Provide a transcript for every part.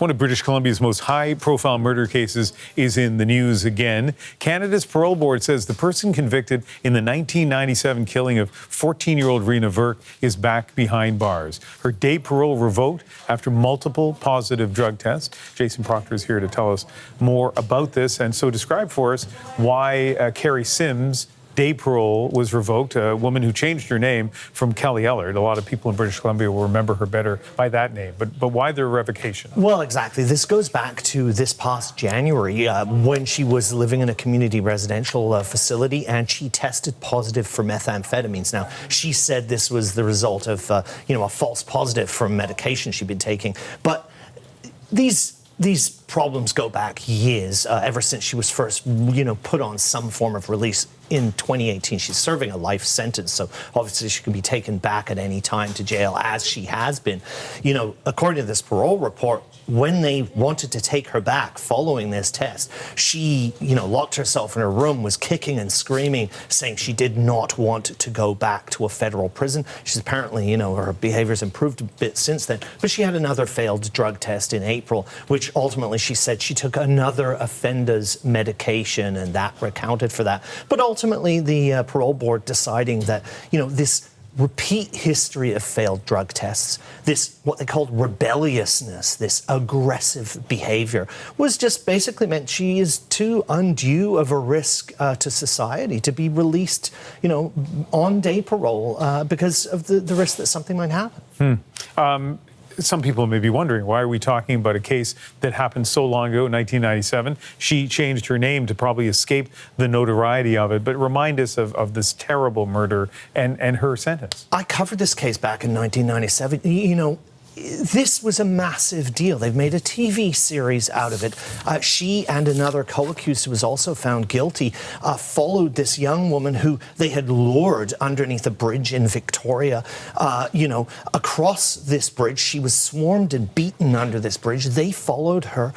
One of British Columbia's most high-profile murder cases is in the news again. Canada's parole board says the person convicted in the 1997 killing of 14-year-old Reena Virk is back behind bars. Her day parole revoked after multiple positive drug tests. Jason Proctor is here to tell us more about this. And so describe for us why Carrie Sims' day parole was revoked, a woman who changed her name from Kelly Ellard. A lot of people in British Columbia will remember her better by that name. But why the revocation? Well, exactly. This goes back to this past January when she was living in a community residential facility and she tested positive for methamphetamines. Now, she said this was the result of, a false positive from medication she'd been taking. But these problems go back years, ever since she was first, put on some form of release in 2018. She's serving a life sentence, so obviously she can be taken back at any time to jail, as she has been. According to this parole report, when they wanted to take her back following this test, she, locked herself in her room, was kicking and screaming, saying she did not want to go back to a federal prison. She's apparently, her behaviours improved a bit since then, but she had another failed drug test in April, which ultimately she said she took another offender's medication and that accounted for that. But ultimately, the parole board deciding that, this repeat history of failed drug tests, this what they called rebelliousness, this aggressive behavior, was just basically meant she is too undue of a risk to society to be released, on day parole because of the risk that something might happen. Some people may be wondering, why are we talking about a case that happened so long ago, 1997? She changed her name to probably escape the notoriety of it. But remind us of this terrible murder and her sentence. I covered this case back in 1997. This was a massive deal. They've made a TV series out of it. She and another co-accused who was also found guilty followed this young woman who they had lured underneath a bridge in Victoria. Across this bridge, she was swarmed and beaten under this bridge. They followed her,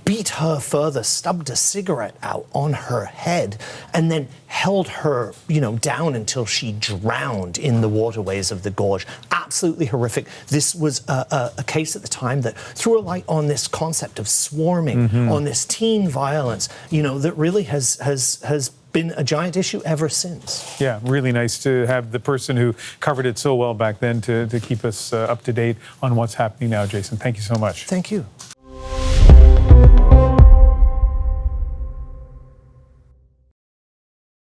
beat her further, stubbed a cigarette out on her head, and then held her, down until she drowned in the waterways of the gorge. Absolutely horrific. This was a case at the time that threw a light on this concept of swarming, on this teen violence, that really has been a giant issue ever since. Yeah, really nice to have the person who covered it so well back then to keep us up to date on what's happening now, Jason. Thank you so much. Thank you.